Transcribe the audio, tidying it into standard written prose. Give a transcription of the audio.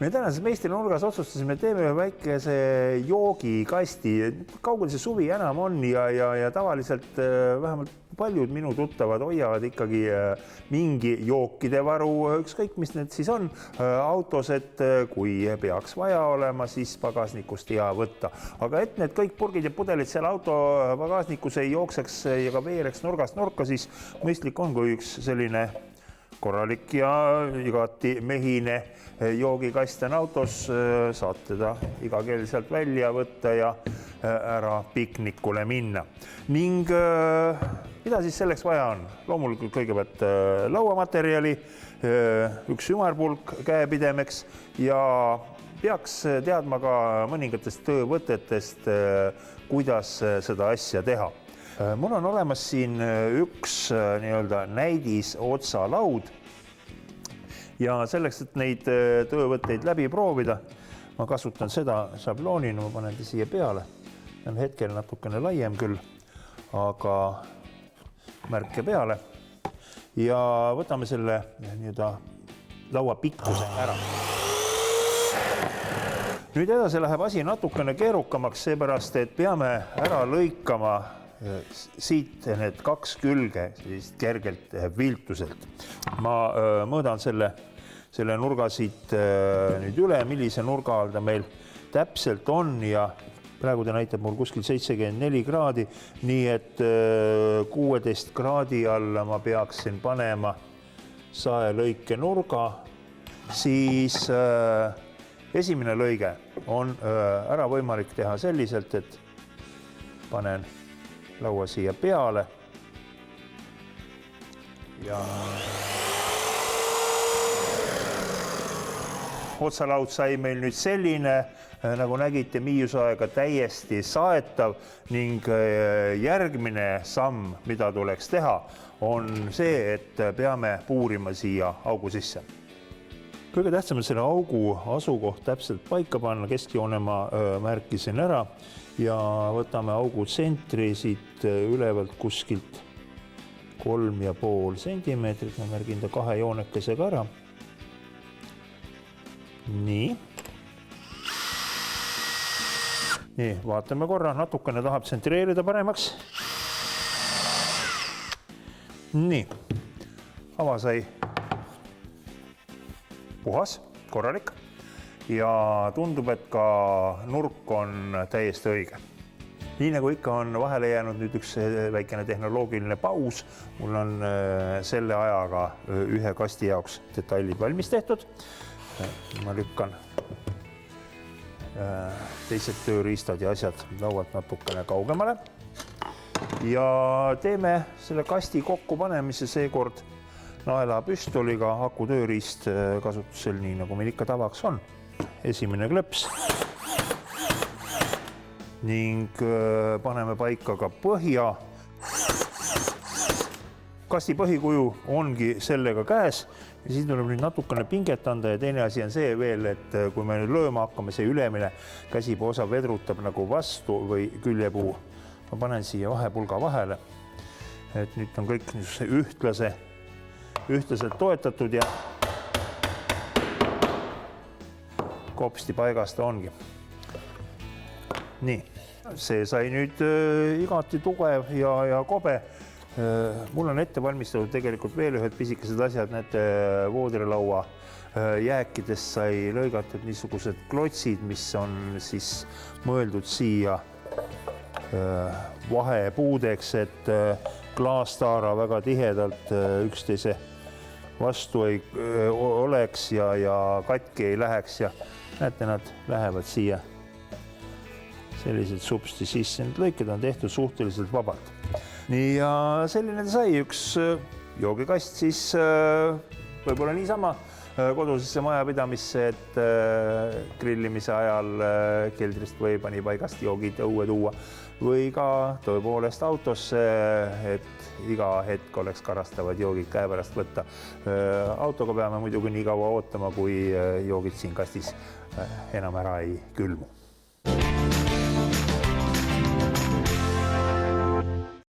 Me tänases meistrinurgas otsustasime, teeme ühe väikese joogikasti. Kaugel see suvi enam on ja tavaliselt vähemalt paljud minu tuttavad hoiavad ikkagi mingi jookide varu, ükskõik mis need siis on, autos, et kui peaks vaja olema, siis pagasnikust hea võtta. Aga et need kõik purgid ja pudelid seal auto pagasnikus ei jookseks ja ka veereks nurgast nurka, siis mõistlik on, kui üks selline korralik ja igati mehine joogikast on autos, saad teda iga kell sealt välja võtta ja ära piknikule minna. Ning mida siis selleks vaja on? Loomulikult kõigepealt lauamaterjali, üks ümarpulk käepidemeks ja peaks teadma ka mõningatest töövõtetest, kuidas seda asja teha. Mul on olemas siin üks näidis otsalaud ja selleks, et neid töövõtteid läbi proovida, ma kasutan seda šabloonina, ma panen ta siia peale. On hetkel natukene laiem küll, aga märke peale ja võtame selle laua pikkuse ära. Nüüd edasi läheb asi natukene keerukamaks, seepärast, et peame ära lõikama siit need kaks külge kergelt viltuselt. Ma mõõdan selle nurga siit nüüd üle, millise nurga all ta meil täpselt on ja praegu ta näitab mul kuskil 74 kraadi, nii et 16 kraadi alla ma peaksin panema saelõike nurga, siis esimene lõige on ära võimalik teha selliselt, et panen laua siia peale ja otsalaud sai meil nüüd selline, nagu nägite, miiusaega täiesti saetav ning järgmine samm, mida tuleks teha, on see, et peame puurima siia augu sisse. Kõige tähtsam on selle augu asukoht täpselt paika panna, keskjoone ma märkisin ära ja võtame augu tsentri siit ülevalt kuskilt 3,5 sentimeetrit, ma märgin ta 2 joonekesega ära. Nii, vaatame korra, natukene tahab tsentreerida paremaks. Nii, ava sai puhas, korralik ja tundub, et ka nurk on täiesti õige. Nii nagu ikka on vahele jäänud nüüd üks väikene tehnoloogiline paus. Mul on selle ajaga ühe kasti jaoks detailid valmis tehtud. Ma lükkan teised tööriistad ja asjad laualt natukene kaugemale ja teeme selle kasti kokkupanemise seekord naela püstoliga, aku tööriist kasutusel, nii nagu meil ikka tavaks on. Esimene klõps ning paneme paika ka põhja. Kasti põhikuju ongi sellega käes ja siis tuleb nüüd natukene pinget anda ja teine asi on see veel, et kui me nüüd lööma hakkame, see ülemine käsipuu osa vedrutab nagu vastu või küljepuu. Ma panen siia vahepulga vahele, et nüüd on kõik ühtlaselt toetatud ja kopsti paigast ongi. Nii, see sai nüüd igati tugev ja kobe. Mul on ette valmistatud tegelikult veel ühed pisikesed asjad, need voodrilaua jääkidest sai lõigatud niisugused klotsid, mis on siis mõeldud siia vahepuudeks, et klaastaara väga tihedalt üksteise vastu ei oleks ja katki ei läheks ja näete, nad lähevad siia selliselt supsti sisse. Need lõiked on tehtud suhteliselt vabalt. Nii ja selline ta sai üks joogikast siis võib-olla niisama kodusesse majapidamisse, et grillimise ajal keldrist või panipaigast joogid õue tuua või ka tõepoolest autosse, et iga hetk oleks karastavad joogid käe pärast võtta. Autoga peame muidugi nii kaua ootama, kui joogid siin kastis enam ära ei külmu.